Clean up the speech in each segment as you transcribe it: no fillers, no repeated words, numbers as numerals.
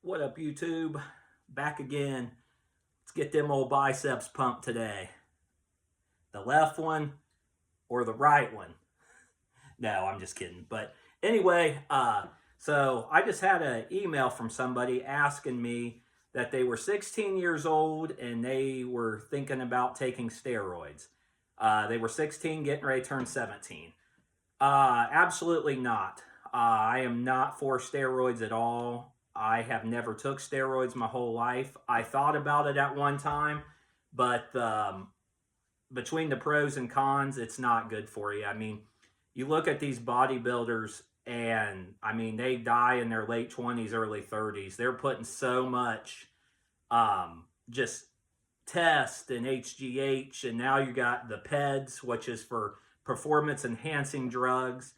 What up, YouTube? Back again. Let's get them old biceps pumped today. The left one or the right one? No, I'm just kidding. But anyway, so I just had an email from somebody asking me that they were 16 years old and they were thinking about taking steroids. They were 16, getting ready to turn 17. Absolutely not. I am not for steroids at all. I have never took steroids my whole life. I thought about it at one time, but between the pros and cons, it's not good for you. I mean, you look at these bodybuilders and I mean, they die in their late 20s, early 30s. They're putting so much just test and HGH, and now you got the PEDs, which is for performance enhancing drugs.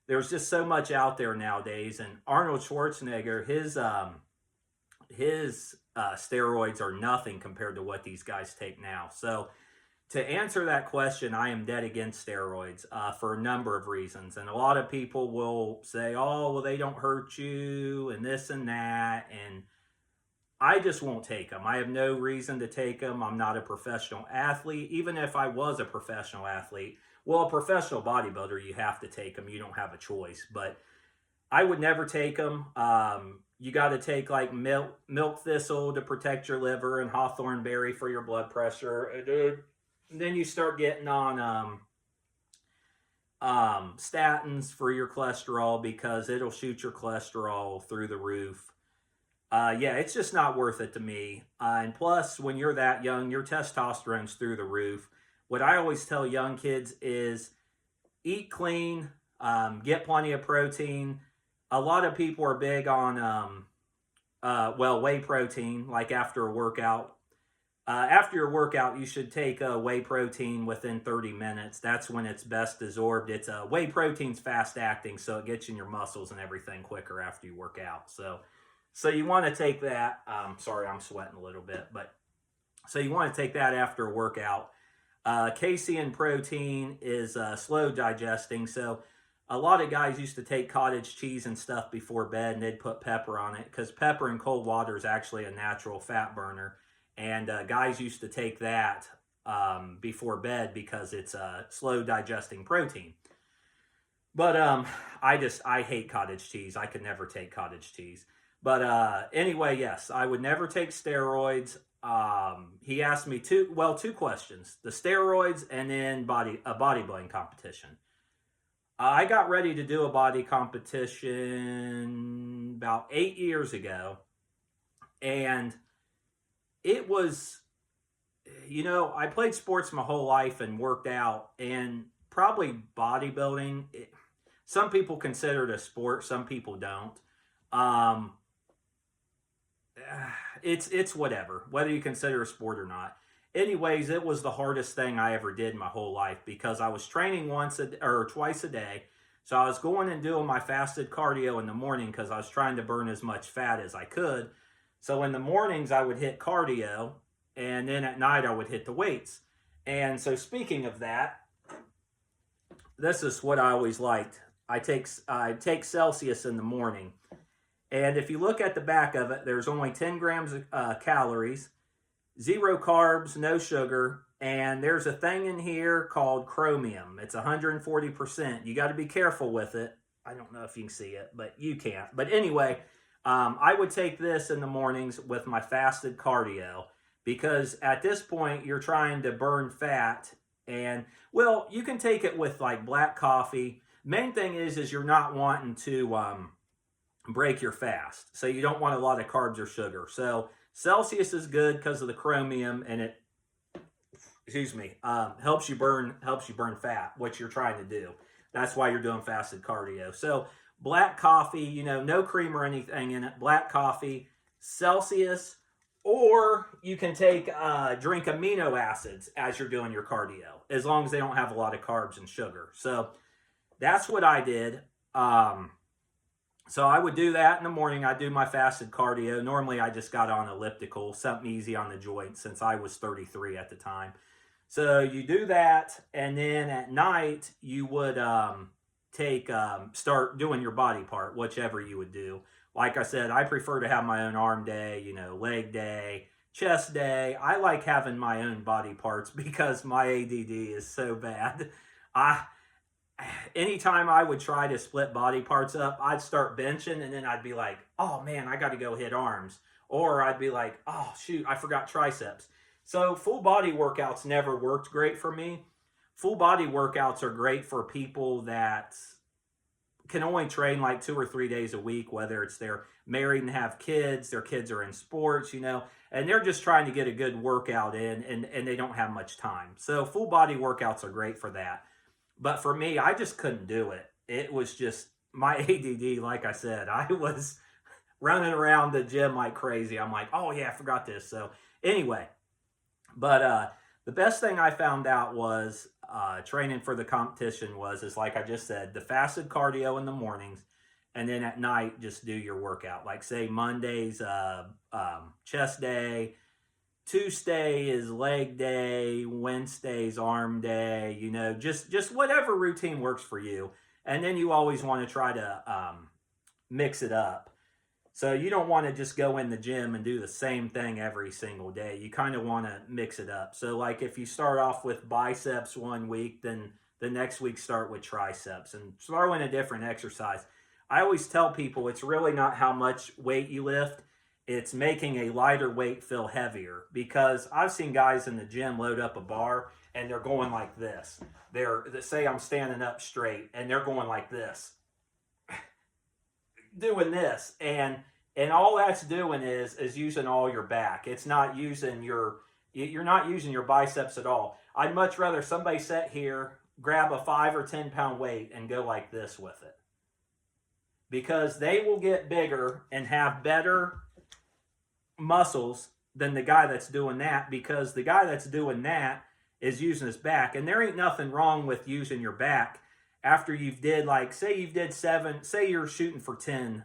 There's just so much out there nowadays, and Arnold Schwarzenegger, his steroids are nothing compared to what these guys take now. So to answer that question, I am dead against steroids for a number of reasons. And a lot of people will say, oh, well, they don't hurt you and this and that. And I just won't take them. I have no reason to take them. I'm not a professional athlete. Even if I was a professional athlete, well, a professional bodybuilder, you have to take them. You don't have a choice. But I would never take them. You got to take like milk thistle to protect your liver and hawthorn berry for your blood pressure. And then you start getting on statins for your cholesterol because it'll shoot your cholesterol through the roof. Yeah, it's just not worth it to me. And plus, when you're that young, your testosterone's through the roof. What I always tell young kids is eat clean, get plenty of protein. A lot of people are big on, whey protein, like after a workout. After your workout, you should take whey protein within 30 minutes. That's when it's best absorbed. Whey protein's fast acting, so it gets in your muscles and everything quicker after you work out. So you want to take that. Sorry, I'm sweating a little bit, but so you want to take that after a workout. Casein protein is slow digesting, so a lot of guys used to take cottage cheese and stuff before bed, and they'd put pepper on it because pepper in cold water is actually a natural fat burner, and guys used to take that before bed because it's a slow digesting protein. But I hate cottage cheese. I could never take cottage cheese. But anyway, yes, I would never take steroids. He asked me two questions: the steroids and then a bodybuilding competition. I got ready to do a body competition about 8 years ago, and it was, I played sports my whole life and worked out, and probably bodybuilding. Some people consider it a sport, some people don't. It's whatever, whether you consider a sport or not. Anyways, it was the hardest thing I ever did my whole life because I was training twice a day. So I was going and doing my fasted cardio in the morning because I was trying to burn as much fat as I could. So in the mornings I would hit cardio, and then at night I would hit the weights. And so speaking of that, this is what I always liked. I take Celsius in the morning. And if you look at the back of it, there's only 10 grams of calories, 0 carbs, no sugar, and there's a thing in here called chromium. It's 140%. You got to be careful with it. I don't know if you can see it, but you can't. But anyway, I would take this in the mornings with my fasted cardio because at this point, you're trying to burn fat. And, well, you can take it with like black coffee. Main thing is you're not wanting to break your fast. So you don't want a lot of carbs or sugar. So Celsius is good because of the chromium, and it, helps you burn fat, what you're trying to do. That's why you're doing fasted cardio. So black coffee, no cream or anything in it, black coffee, Celsius, or you can drink amino acids as you're doing your cardio, as long as they don't have a lot of carbs and sugar. So that's what I did. So I would do that in the morning. I do my fasted cardio. Normally I just got on elliptical, something easy on the joints since I was 33 at the time. So you do that, and then at night you would start doing your body part, whichever you would do. Like I said, I prefer to have my own arm day, leg day, chest day. I like having my own body parts because my ADD is so bad. I Anytime I would try to split body parts up, I'd start benching and then I'd be like, oh man, I got to go hit arms. Or I'd be like, oh shoot, I forgot triceps. So full body workouts never worked great for me. Full body workouts are great for people that can only train like 2 or 3 days a week, whether it's they're married and have kids, their kids are in sports, and they're just trying to get a good workout in and they don't have much time. So full body workouts are great for that. But for me, I just couldn't do it. It was just my ADD, like I said, I was running around the gym like crazy. I'm like, oh yeah, I forgot this. So anyway, but the best thing I found out was training for the competition is like I just said, the fasted cardio in the mornings, and then at night just do your workout. Like say Monday's chest day, Tuesday is leg day, Wednesday's arm day. Just whatever routine works for you, and then you always want to try to mix it up. So you don't want to just go in the gym and do the same thing every single day. You kind of want to mix it up. So like if you start off with biceps one week, then the next week start with triceps and throw in a different exercise. I always tell people it's really not how much weight you lift. It's making a lighter weight feel heavier, because I've seen guys in the gym load up a bar and they're going like this. Say I'm standing up straight and they're going like this, doing this, and all that's doing is using all your back. It's not using you're not using your biceps at all. I'd much rather somebody sit here, grab a 5 or 10 pound weight and go like this with it, because they will get bigger and have better muscles than the guy that's doing that, because the guy that's doing that is using his back. And there ain't nothing wrong with using your back after you've did, like, say you've did 7, say you're shooting for 10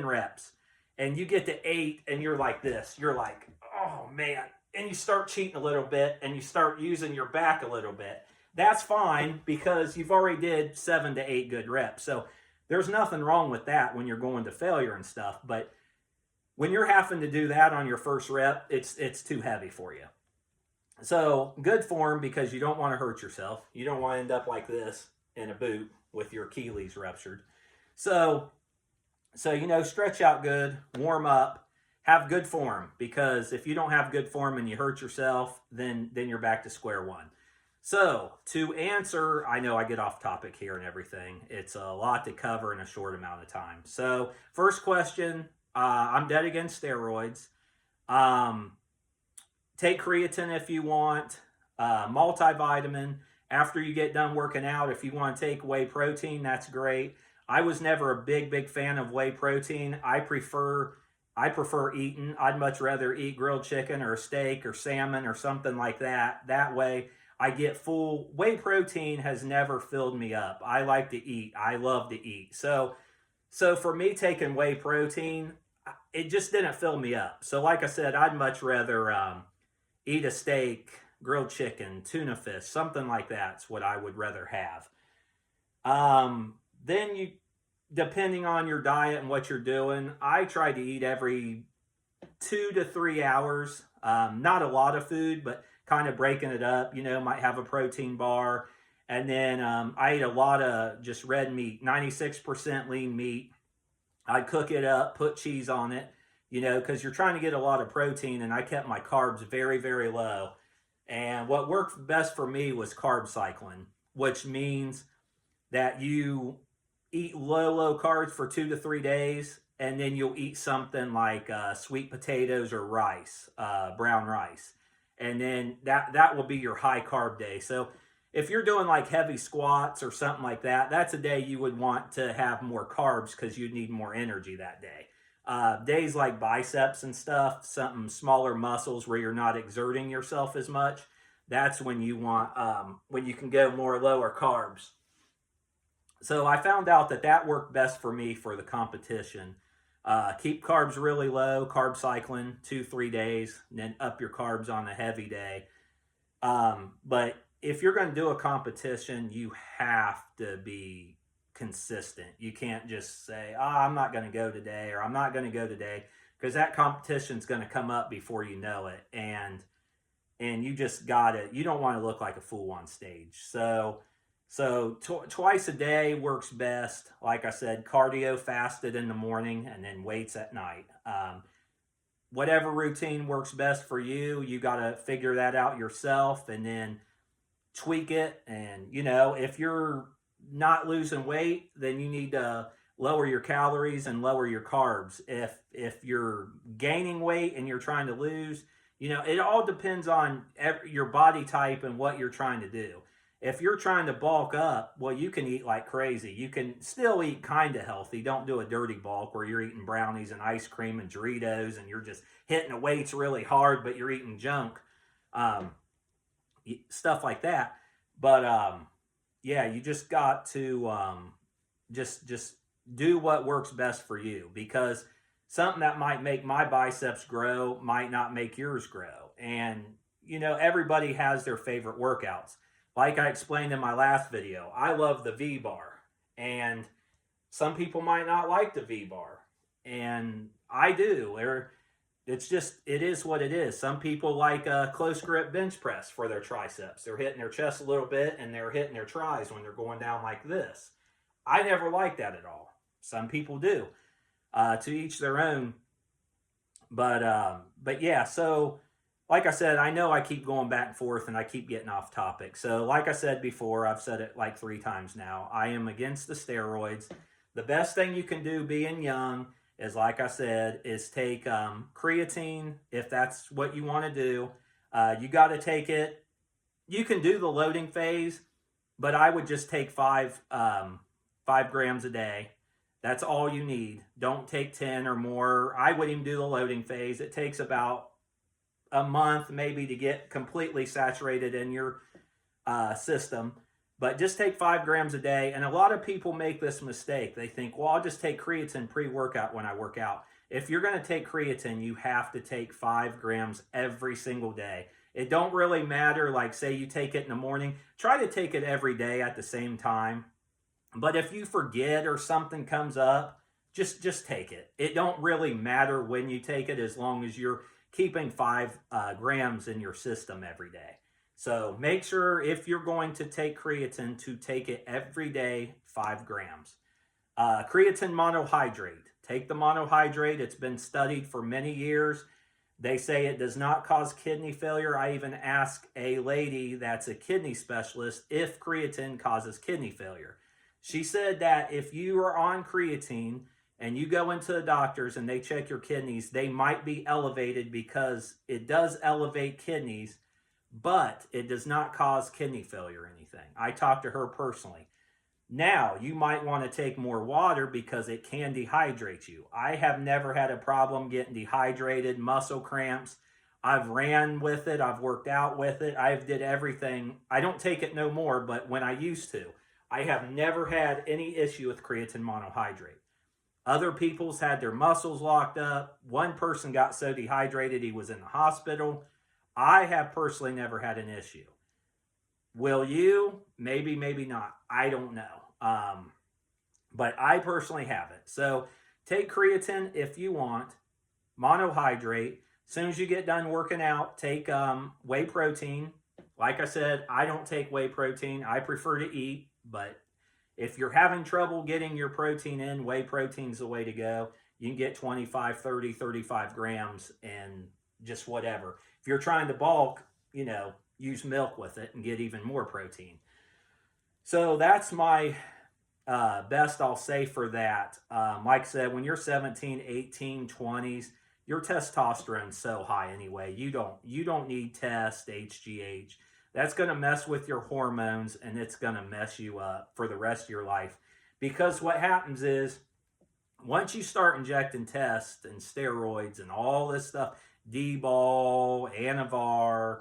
reps and you get to 8 and you're like this, you're like, oh man, and you start cheating a little bit and you start using your back a little bit. That's fine, because you've already did 7 to 8 good reps. So there's nothing wrong with that when you're going to failure and stuff. But when you're having to do that on your first rep, it's too heavy for you. So good form, because you don't want to hurt yourself. You don't want to end up like this in a boot with your Achilles ruptured. So stretch out good, warm up, have good form, because if you don't have good form and you hurt yourself, then you're back to square one. So to answer, I know I get off topic here and everything. It's a lot to cover in a short amount of time. So first question, I'm dead against steroids. Take creatine if you want, multivitamin. After you get done working out, if you want to take whey protein, that's great. I was never a big fan of whey protein. I prefer eating. I'd much rather eat grilled chicken or a steak or salmon or something like that. That way I get full. Whey protein has never filled me up. I like to eat. I love to eat. So for me, taking whey protein, it just didn't fill me up. So like I said, I'd much rather eat a steak, grilled chicken, tuna fish, something like that's what I would rather have. Then you, depending on your diet and what you're doing, I try to eat every 2 to 3 hours. Not a lot of food, but kind of breaking it up. Might have a protein bar. And then I eat a lot of just red meat, 96% lean meat. I cook it up, put cheese on it, because you're trying to get a lot of protein, and I kept my carbs very, very low. And what worked best for me was carb cycling, which means that you eat low carbs for 2 to 3 days, and then you'll eat something like sweet potatoes or rice, brown rice. And then that will be your high carb day. So if you're doing like heavy squats or something like that, that's a day you would want to have more carbs, because you'd need more energy that day. Days like biceps and stuff, something smaller muscles where you're not exerting yourself as much, that's when you want, when you can go more lower carbs. So I found out that worked best for me for the competition. Keep carbs really low, carb cycling 2-3 days, and then up your carbs on a heavy day. But if you're going to do a competition, you have to be consistent. You can't just say, I'm not going to go today, or I'm not going to go today, because that competition's going to come up before you know it. And you just gotta, you don't want to look like a fool on stage. Twice a day works best. Like I said, cardio fasted in the morning and then weights at night. Whatever routine works best for you, you got to figure that out yourself and then tweak it. And, if you're not losing weight, then you need to lower your calories and lower your carbs. If you're gaining weight and you're trying to lose, it all depends on your body type and what you're trying to do. If you're trying to bulk up, well, you can eat like crazy. You can still eat kind of healthy. Don't do a dirty bulk where you're eating brownies and ice cream and Doritos and you're just hitting the weights really hard, but you're eating junk, stuff like that. But yeah, you just got to just do what works best for you, because something that might make my biceps grow might not make yours grow. And, everybody has their favorite workouts. Like I explained in my last video, I love the V-bar. And some people might not like the V-bar. And I do. It is what it is. Some people like a close grip bench press for their triceps. They're hitting their chest a little bit and they're hitting their tris when they're going down like this. I never like that at all. Some people do. To each their own. But yeah, so like I said, I know I keep going back and forth and I keep getting off topic. So like I said before, I've said it like 3 times now, I am against the steroids. The best thing you can do being young is, like I said, is take creatine if that's what you want to do. You got to take it. You can do the loading phase, but I would just take 5 grams a day. That's all you need. Don't take 10 or more. I wouldn't even do the loading phase. It takes about a month maybe to get completely saturated in your system. But just take 5 grams a day. And a lot of people make this mistake. They think, well, I'll just take creatine pre-workout when I work out. If you're going to take creatine, you have to take 5 grams every single day. It don't really matter, like say you take it in the morning. Try to take it every day at the same time. But if you forget or something comes up, just take it. It don't really matter when you take it, as long as you're keeping 5 grams in your system every day. So make sure if you're going to take creatine to take it every day, 5 grams. Creatine monohydrate. Take the monohydrate. It's been studied for many years. They say it does not cause kidney failure. I even asked a lady that's a kidney specialist if creatine causes kidney failure. She said that if you are on creatine and you go into the doctors and they check your kidneys, they might be elevated because it does elevate kidneys, but it does not cause kidney failure or anything. I talked to her personally. Now, you might want to take more water because it can dehydrate you. I have never had a problem getting dehydrated, muscle cramps. I've ran with it. I've worked out with it. I've did everything. I don't take it no more, but when I used to, I have never had any issue with creatine monohydrate. Other people's had their muscles locked up. One person got so dehydrated he was in the hospital. I have personally never had an issue. Will you? Maybe, maybe not. I don't know. But I personally haven't. So take creatine if you want. Monohydrate. As soon as you get done working out, take whey protein. Like I said, I don't take whey protein. I prefer to eat. But if you're having trouble getting your protein in, whey protein's the way to go. You can get 25, 30, 35 grams and just whatever. If you're trying to bulk, use milk with it and get even more protein. So that's my best I'll say for that. Like I said, when you're 17, 18, 20s, your testosterone's so high anyway. You don't need test, HGH. That's going to mess with your hormones and it's going to mess you up for the rest of your life. Because what happens is, once you start injecting tests and steroids and all this stuff, D-bol, Anavar,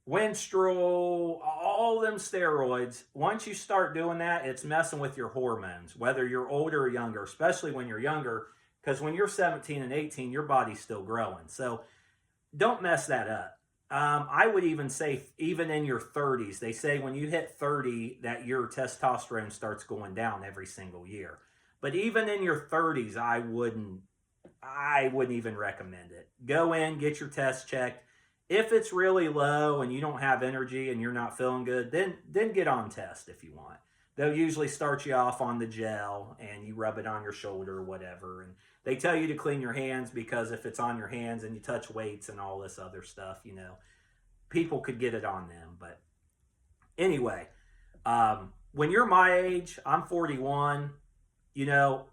Winstrol, all them steroids, once you start doing that, it's messing with your hormones, whether you're older or younger, especially when you're younger, because when you're 17 and 18, your body's still growing. So don't mess that up. I would even say, even in your 30s, they say when you hit 30 that your testosterone starts going down every single year. But even in your 30s, I wouldn't even recommend it. Go in, get your test checked. If it's really low and you don't have energy and you're not feeling good, then get on test if you want. They'll usually start you off on the gel and you rub it on your shoulder or whatever. And they tell you to clean your hands because if it's on your hands and you touch weights and all this other stuff, people could get it on them. But anyway, when you're my age, I'm 41, you know,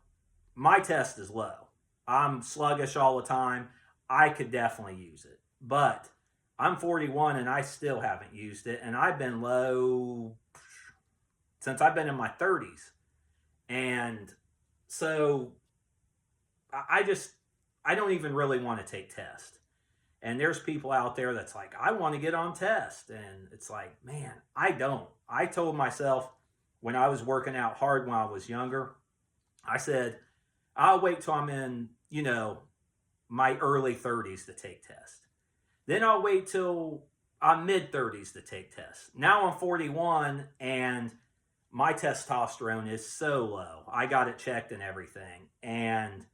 my test is low. I'm sluggish all the time. I could definitely use it. But I'm 41 and I still haven't used it. And I've been low since I've been in my 30s. And so I don't even really want to take tests. And there's people out there that's like, I want to get on test. And it's like, man, I don't. I told myself when I was working out hard when I was younger, I said, I'll wait till I'm in, my early 30s to take tests. Then I'll wait till I'm mid 30s to take tests. Now I'm 41 and my testosterone is so low. I got it checked and everything. And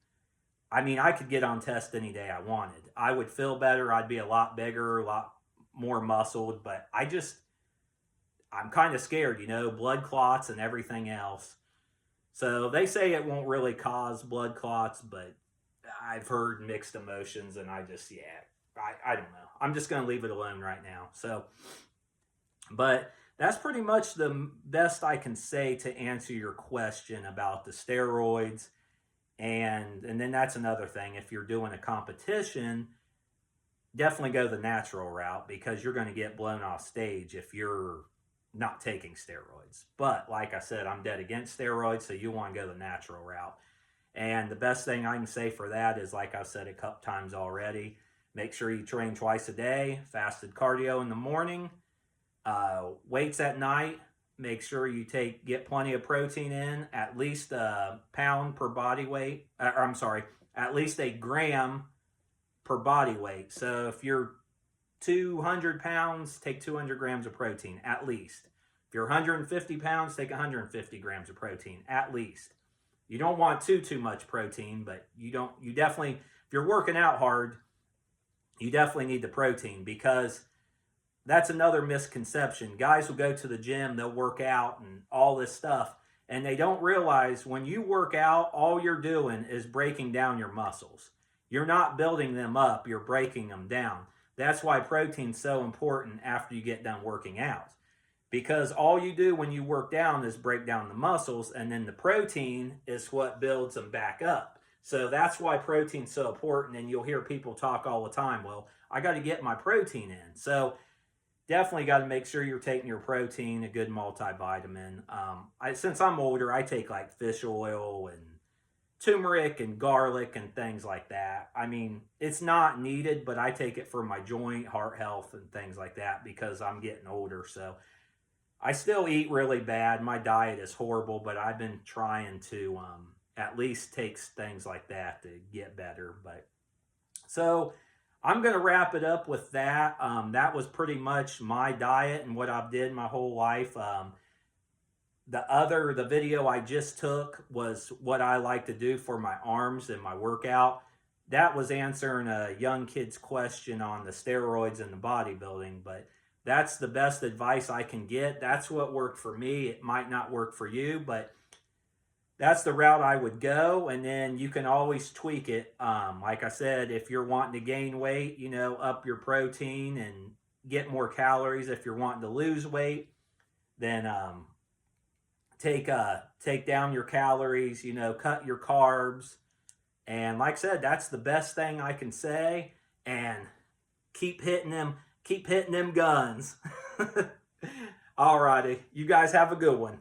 I mean, I could get on test any day I wanted. I would feel better. I'd be a lot bigger, a lot more muscled, but I'm kind of scared, blood clots and everything else. So they say it won't really cause blood clots, but I've heard mixed emotions and I don't know. I'm just going to leave it alone right now. So, but that's pretty much the best I can say to answer your question about the steroids. And then that's another thing. If you're doing a competition, definitely go the natural route because you're going to get blown off stage if you're not taking steroids. But like I said, I'm dead against steroids, so you want to go the natural route. And the best thing I can say for that is, like I've said a couple times already, make sure you train twice a day, fasted cardio in the morning, weights at night. Make sure you get plenty of protein in, at least a pound per body weight. At least a gram per body weight. So if you're 200 pounds, take 200 grams of protein, at least. If you're 150 pounds, take 150 grams of protein, at least. You don't want too much protein, but if you're working out hard, you definitely need the protein because that's another misconception. Guys will go to the gym, they'll work out and all this stuff, and they don't realize when you work out, all you're doing is breaking down your muscles. You're not building them up, you're breaking them down. That's why protein's so important after you get done working out. Because all you do when you work down is break down the muscles, and then the protein is what builds them back up. So that's why protein's so important, and you'll hear people talk all the time, well, I got to get my protein in. So definitely got to make sure you're taking your protein, a good multivitamin. Since I'm older, I take like fish oil and turmeric and garlic and things like that. I mean, it's not needed, but I take it for my joint, heart health, and things like that because I'm getting older. So I still eat really bad. My diet is horrible, but I've been trying to at least take things like that to get better. But so I'm going to wrap it up with that. That was pretty much my diet and what I've did my whole life. The video I just took was what I like to do for my arms and my workout. That was answering a young kid's question on the steroids and the bodybuilding, but that's the best advice I can get. That's what worked for me. It might not work for you, but that's the route I would go. And then you can always tweak it. Like I said, if you're wanting to gain weight, up your protein and get more calories. If you're wanting to lose weight, then take down your calories, cut your carbs. And like I said, that's the best thing I can say. And keep hitting them guns. Alrighty, you guys have a good one.